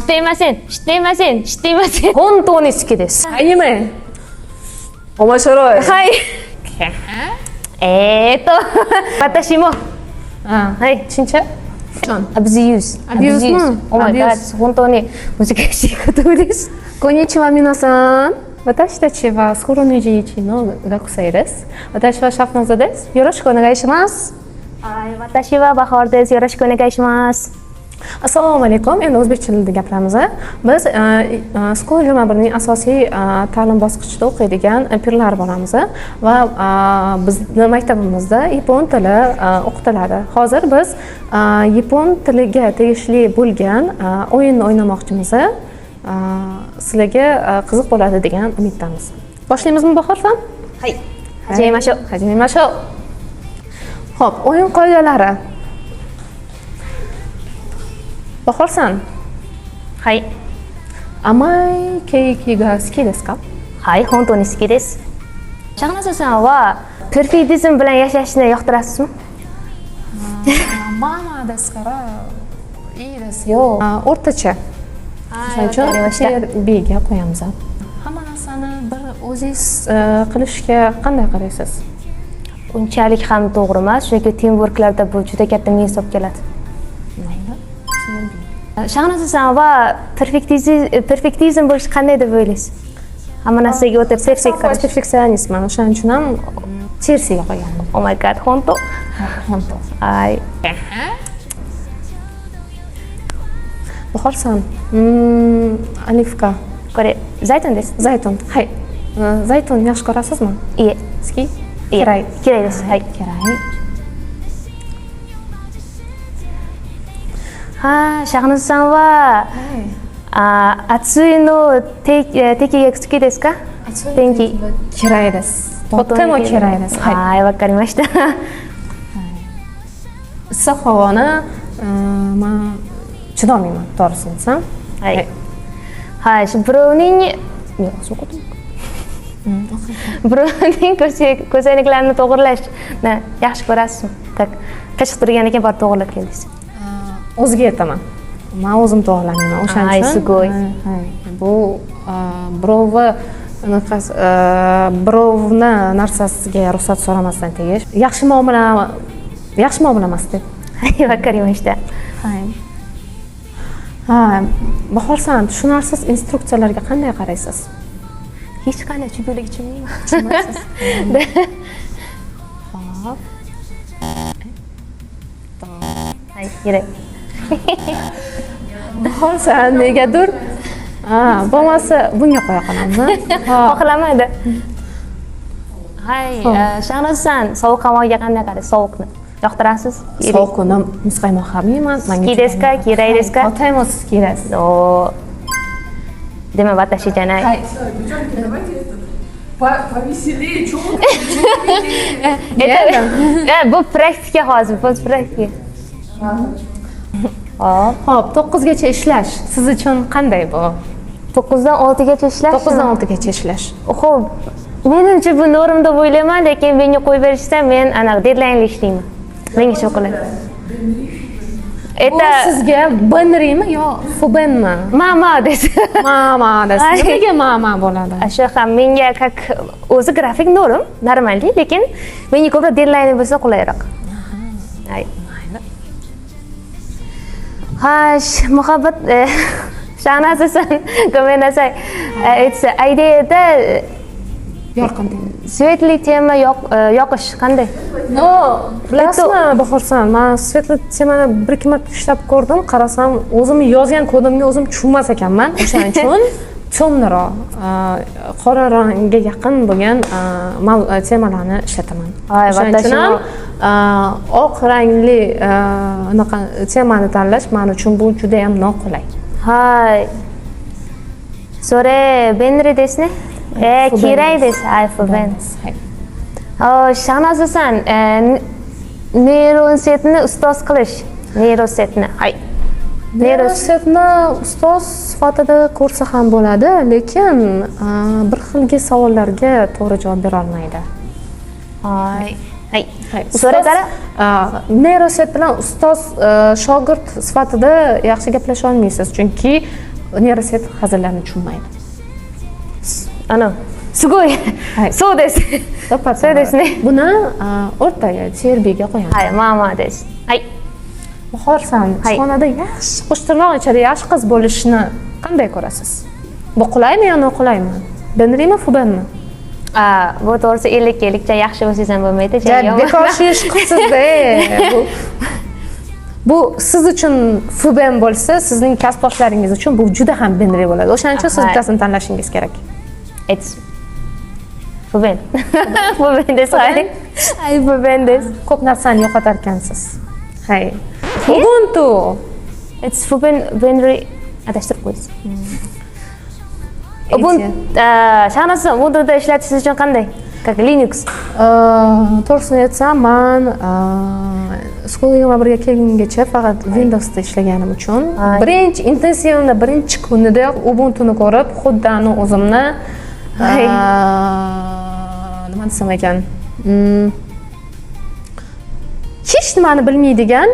していません。知っていません。知っていません。本当に好きです。アニメ。面白い。はい。私も。はい。진짜? abuse. Oh my god. 本当に難しい言葉です。こんにちは皆さん。私たちはスクール21の学生です。私はシャフノザです。よろしくお願いします。はい、私はバホールです。よろしくお願いします。Assalomu alaykum. Endi o'zbek tilida gapiramiz. Biz Skol 21ning asosiy ta'lim bosqichida o'qiydigan pirlar bo'lamiz va bizning maktabimizda yapon tili o'qitiladi. Hozir biz yapon tiliga tegishli bo'lgan o'yinni o'ynamoqchimiz. Sizlarga qiziq bo'ladi degan umiddamiz. Boshlaymizmi Bahorsan? Hay. Hajimashou. Xo'p, o'yin qoidalari. Bahorsan. はい。甘いケーキが好きですか？はい、本当に好きです。シャナサさんはペルフィディズムbilan yashashni yoqtirasizmi? ママですからいいですよ。o'rtacha. Bga qo'yamiz. Hamma narsani bir o'zingiz qilishga qanday qaraysiz? Unchalik ham to'g'ri emas, chunki teamworklarda bu juda katta ming hisob keladi. Shahnoza va perfektizm bo'lish qanday deb o'ylaysiz? Hamma narsaga o'tib perfeksionistman. O'shaning uchun ham tersiga qo'yganman. Oh my god, honto. Ay. Bahorsan. Alifka. Kore, zaytun desu. Zaytun. Hay. Zaytun yaxshi ko'rasizmi? Iye. Ski? Kerak desu. Hay. Kerak. Ha, Shahnoza va atsui no teki ga hsuki desu ka? Tenki. Kerak desu. とっても嫌いです。はい、わかりました。issiq havoni men chidolmayman, to'g'risini aytsam. Hay. Hay, shu birovning birovning ko'zoynaklarini to'g'irlashni yaxshi ko'rasizmi? Tak, qichiq turgan ekan, borib to'g'irlab keldingiz. O'ziga aytaman. Men o'zim to'g'irlamayman. O'shaning uchun bu birovni narsasiga ruxsat so'ramasdan tegish. Yaxshi muomala emas deb. Va karimashda. Ha, Bahorsan, tushunarsiz instruksiyalarga qanday qaraysiz? Hech qanday tushunlik tushunmayman. Hop. Hay, kerak. Bahorsan negadir bo'lmasa bunga qo'ya qolamizmi? Xohlamadi. Hay, Shahnoza, sovuq havoga qanday qaraysiz? Sovuqni yoqtirasiz? Sovuqni muzqaymoq yeyman. Menga kerak desu ka? Otaymo siz kerak. Dema watashi janai. Повеселее, чего? Bu praktika hozir, bu praktika. Hop, 9gacha ishlash siz uchun qanday bu? 9dan 6gacha ishlash? 9dan 6gacha ishlash. Xo'p, menimcha bu norm deb o'ylayman, lekin menga qo'yib berishsa, men aniq deadline ishlayman. Menga shu qiladi. Bu sizga benrimi yo fubenmi? Mama desa. Mama desa. Nega mama bo'ladi? Shu ham menga как o'zi grafik norm, normalniy, lekin menga ko'proq deadline bo'lsa qulayroq. Hay. Hash, muhabbat Shahnoza-san, go'menasay. Aytsa, ideada yorqin. Svetli tema yoqish qanday? No, bilasizmi, Bahorsan, men svetli temani bir-ikki marta ishlab ko'rdim, qarasam, o'zim yozgan kodimga o'zim tushunmas ekanman. O'shaning uchun to'mniroq, qora rangga yaqin bo'lgan temalarni ishlataman. O'shaning uchun ham oq rangli temani tanlash men uchun bu juda ham noqulay. Hay. Sore benri desni? Kerak desu, fuben. Shahnoza-san, neyrosetni ustoz qilish. Neyrosetni. Hay. Neyrosetni ustoz sifatida ko'rsa ham bo'ladi, lekin bir xilgi savollarga to'g'ri javob bera olmaydi. Hay. So'ragara neyroset bilan ustoz shogird sifatida yaxshi gaplasha olmaysiz, chunki universitet hazillarni tushunmaydi. すごい。はい。そうです。そうですね。Buni o'rtaga, serbiga qo'yamiz. はい、まあまあです。はい。Bahorsan, Hay. ishxonada yaxshi qushtirnoq ichida yaxshi qiz bo'lishni qanday ko'rasiz? Bu qulaymi yo noqulaymi? Benrimi, Fubenmi? Bu to'g'risi 50-50 yaxshi bo'lsangiz ham bo'lmaydi. Bekor shu ish qilsiz-da. Bu siz uchun Fuben bo'lsa, sizning kasbdoshlaringiz uchun bu juda ham Benri bo'ladi. O'shaning uchun siz bittasini tanlashingiz kerak. It's Fuben. Fuben desu. Hay, Fuben desu. Ko'p narsani yo'qotar ekansiz. Hay. Ubuntu. It's Fuben Benri adashtirib qo'ysiz. Ubuntu Shahnoza, Ubuntuda ishlatish siz uchun qanday? Как Linux. To'g'risini aytsam, men Skolaga birga kelgungacha faqat Windowsda ishlaganim uchun birinchi kunidayoq Ubuntu'ni ko'rib, xuddi o'zimni nima desam ekan, hech nimani bilmaydigan,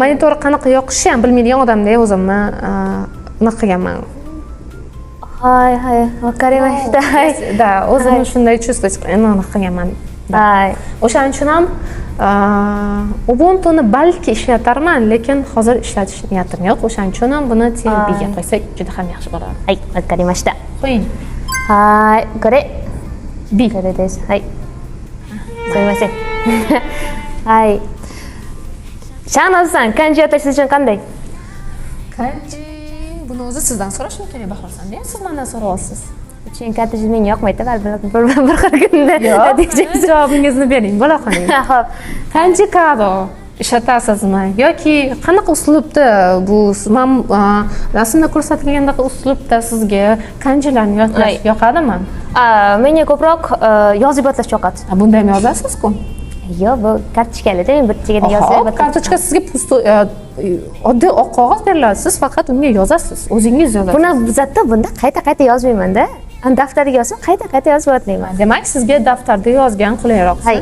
monitor qanaqa yoqishni ham bilmaydigan odamdek o'zimni nima qilganman. Hay, vaqarimashda. Da, o'zimni shunday чувствовать qilganman. Hay. O'shaning uchun ham Ubuntu'ni balki ishlatarman, lekin hozir ishlatish niyatim yo'q. O'shaning uchun ham buni TLBga qo'ysak juda ham yaxshi bo'ladi. Hay, vaqarimashda. Qo'ying. Hay,これです。はい。すみません。はい。Shahnozaさん、漢字私siz uchun qanday? Kanji, buni o'zi sizdan so'rashim kerak, Bahorsan-da. Siz mendan so'rayapsiz. Chunki kanji menga yoqmaydi, bir kunda natijasi. Javobingizni bering, bola qo'ying. Xo'p. Kanji kado ishlatasizmi yoki qanaqa uslubda bu men rasmda ko'rsatilgandek uslubda sizga kanjilarni yodlash yoqadimi? Menga ko'proq yozib yodlash yoqadi. Bunday ham yozasiz-ku? Yo'q, bu kartochkalarda men bir chekada yozib. Kartochka sizga oddiy oq qog'oz beriladi, siz faqat unga yozasiz, o'zingiz yozasiz. Buni bizatda bunda qayta yozmayman-da. Daftariga yozsam qayta yozib o'tmayman. Demak, sizga daftarda yozgan qulayroq. Hay.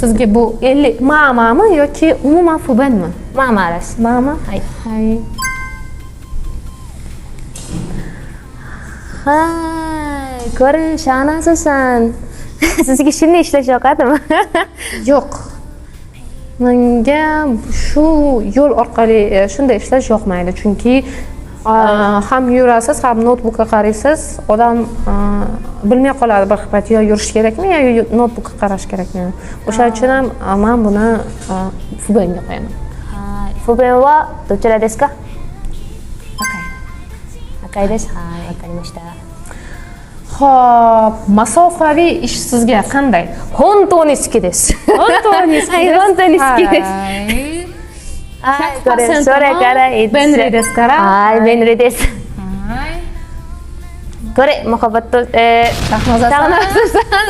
Sizga bu 50 ma'mami yoki umuman Fubenmi? Ma'ma arasi. Ma'ma? Hay. Hay, ko'ring, Shahnoza-san. Sizga shunday ishlash yoqadimi? Yo'q. Menga shu yo'l orqali shunday ishlash yoqmaydi, chunki ham yurasiz, ham notebookga qaraysiz, odam bilmay qoladi bir xil yo yurish kerakmi, yo notebookga qarash kerakmi. O'shaning uchun ham men buni Fubenga qo'yaman. Fuben wa dochira desu ka? Akai desu. Hay, vaqarimashita. Xo'p, masofaviy ish sizga qanday? 本当に好きです。本当に好きです。はい、本当に好きです。はい、それから便利ですから。はい、便利です。これ、muhabbatと、Shahnozaさん、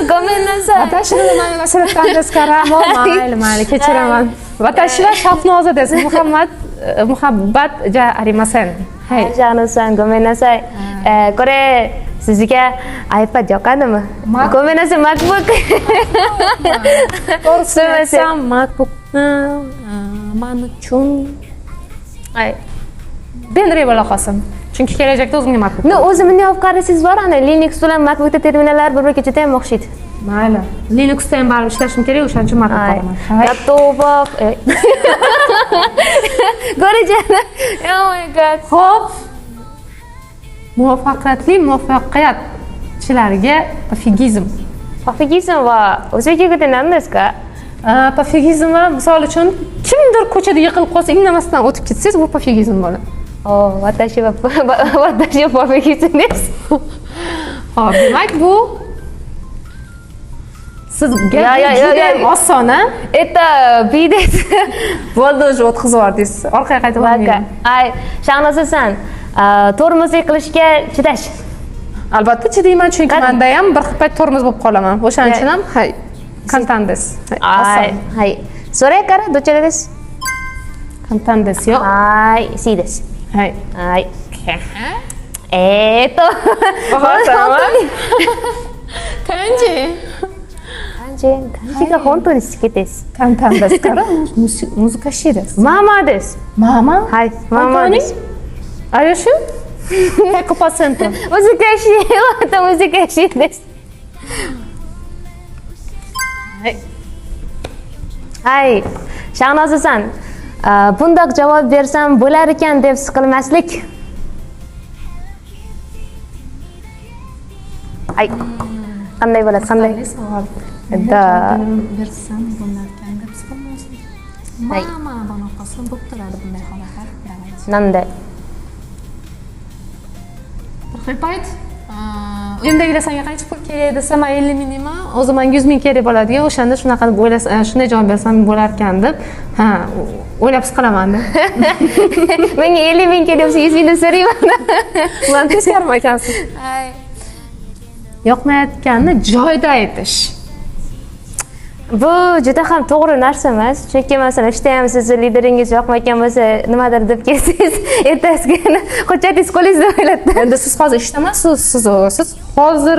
ごめんなさい。私の名前忘れたんですから、もうmayli kechiraman. 私はShahnozaです。muhabbat じゃありません。はい、Shahnozaさん、ごめんなさい。これsizga iPad yoqadimi?ごめんなさい、MacBook. To'g'risi MacBookni men uchun Benri bo'la qolsin. Chunki kelajakda o'zimga MacBook. O'zimni olib qarasangiz bor, ana Linux bilan MacBookda terminallar bir-biriga juda ham o'xshaydi. Mayli. Linuxda ham baribir ishlashim kerak, o'shaning uchun MacBook olaman. Готово. Ko'rajana. Oh my god. Xo'p. Muvaffaqiyatchilarga pofigizm. Pofigizm va o'zbek tilida nima deska? Pofigizm va misol uchun kimdir ko'chada yiqilib qolsa, indamasdan o'tib ketsangiz, bu pofigizm bo'ladi. Watashi pofigizm desu. Xo'p, demak bu sizga juda oson, a? Это bides. Bo'ldi, o'zi o'tkazib yubordingiz. Orqaga qaytib olmayman. Ay, Shahnoza-san, tormozlik qilishga chidash. Albatta chidayman, chunki menda ham bir payt tormoz bo'lib qolaman. O'shaning uchun ham hay, contantes. Hay. So'ray qara, dochara desu. Contantes yo'q. Hay, si desu. Hay. Hay. Kanji가 本当に好きです。簡単ですから難しいです。まあまあです。まあまあ。はい、まあまあです。Are you sure? 100%. 難しい。また難しいです。はい。Hay, Shahnozasan, bundoq javob bersam bo'lar ekan deb siqilmaslik. Hay. Qanday bo'ladi, qanday? Savol. Da. Bersam bo'larkan deb siqilmaslik. Mana bunaqasi bo'lib turadi bunday holatlar. Nanda? Bir payt uyimdagilar senga qancha pul kerak desa, men 50 mingmi, o'zi menga 100 ming kerak bo'ladi-ku, o'shanda shunaqa deb o'ylasam, shunday javob bersam bo'larkan deb, o'ylab siqilaman-da. Menga 50 ming kerak bo'lsa 100 ming deb so'rayman. Ulan teskari ekansiz. Yoqmayotganni joyida aytish. Bu juda ham to'g'ri narsa emas. Chunki masalan, ishda ham siz lideringiz yoqmayotgan bo'lsa, nimadir deb kelsangiz, ertasiga hujjatingiz qo'lingizda o'yladi. Endi siz hozir ishda emassiz, siz hozir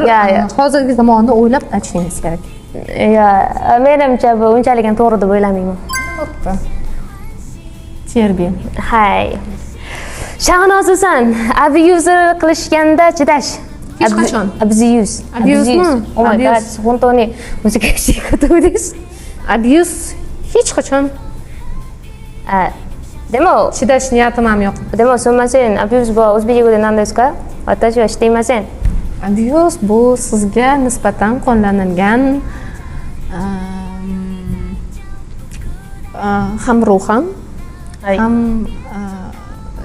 hozirgi zamonni o'ylab aytishingiz kerak. Ya, menimcha bu unchalik ham to'g'ri deb o'ylamayman. Bo'pti. Terbiya. Hay. Shahnozasan, abuse qilishganda chidash. Hech qachon. Abuse. Abuse-mi? Oh my god, honestly, muzikachi qotibdingiz. Abuse hech qachon. Demo, Chidash niyatim ham yo'q. でもすみません、abuse はオズベキ語で何ですか？私はしていません。 Abuse bu sizga nisbatan qo'llanilgan ham ruhan, Hay. ham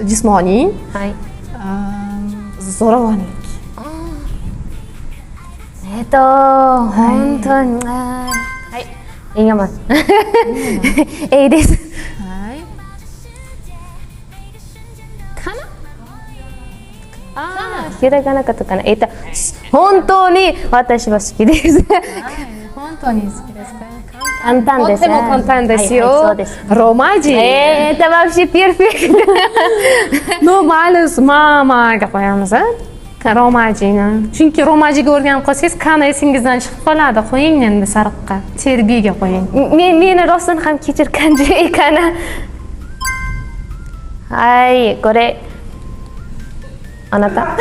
jismoniy Hay. zo'ravonlik. 本当に、はい。いいよま。いいです。はい。ひらがなかとかな。本当に私は好きです。本当に好きですか？簡単です。とても簡単ですよ。はいはい、そうです。ロマジ。Это вообще перфектно. No maylis, mamaga qo'yamiz. Romajini. Chunki romajiga o'rganib qolsangiz, qani esingizdan chiqib qoladi. Qo'ying endi sariqqa. Terbiyaga qo'ying. Meni rostdan ham kechir kanji ekani. Hay, これあなた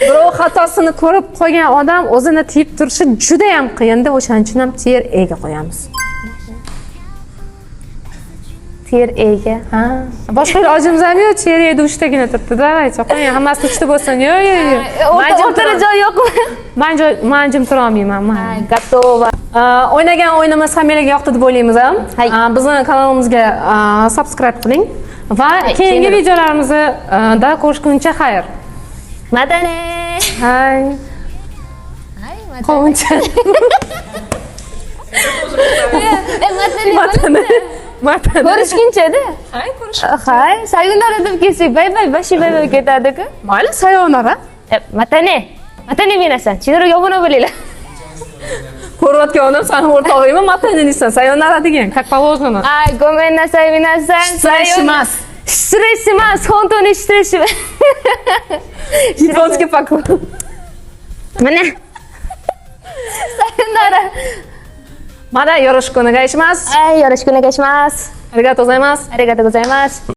Birov xatosini ko'rib qo'ygan odam o'zini tiyib turishi juda ham qiyin-da, o'shaning uchun ham ter ega qo'yamiz. Ter ega. Ha, boshqa ilojimiz ham yo'q, ter ega uchtagina turibdi-da, aytsa qo'ying, hammasi uchta bo'lsin. Yo'q. O'rtada joy yo'qmi? Men jim tura olmayman. Готово. O'ynagan o'yinimiz hammalarga yoqdi deb o'ylaymiz. Bizning kanalimizga subscribe qiling va keyingi videolarimizda ko'rishguncha xayr. Madane. Hay. Qovuncha. Matane. Ko'rishguncha-da. Hay, ko'rish. Hay, sayonara deb kelsak, bay-bay, bashi-bay ketadi-ku. Mayli, sayonara. Matane. Matane minasan. Chinoraga obuna bo'linglar. Ko'rayotgan odam sani o'rtog'ingmi? Matane deysan, sayonara degan. Как положено. Ay, gomen-nasay minasan. Stress. Stress emas, honton stress. Японский поклон. Mana. Sayonara. Mana yoroshiku onegaishimasu. Yoroshiku onegaishimasu. Arigatou gozaimasu. Arigatou gozaimasu.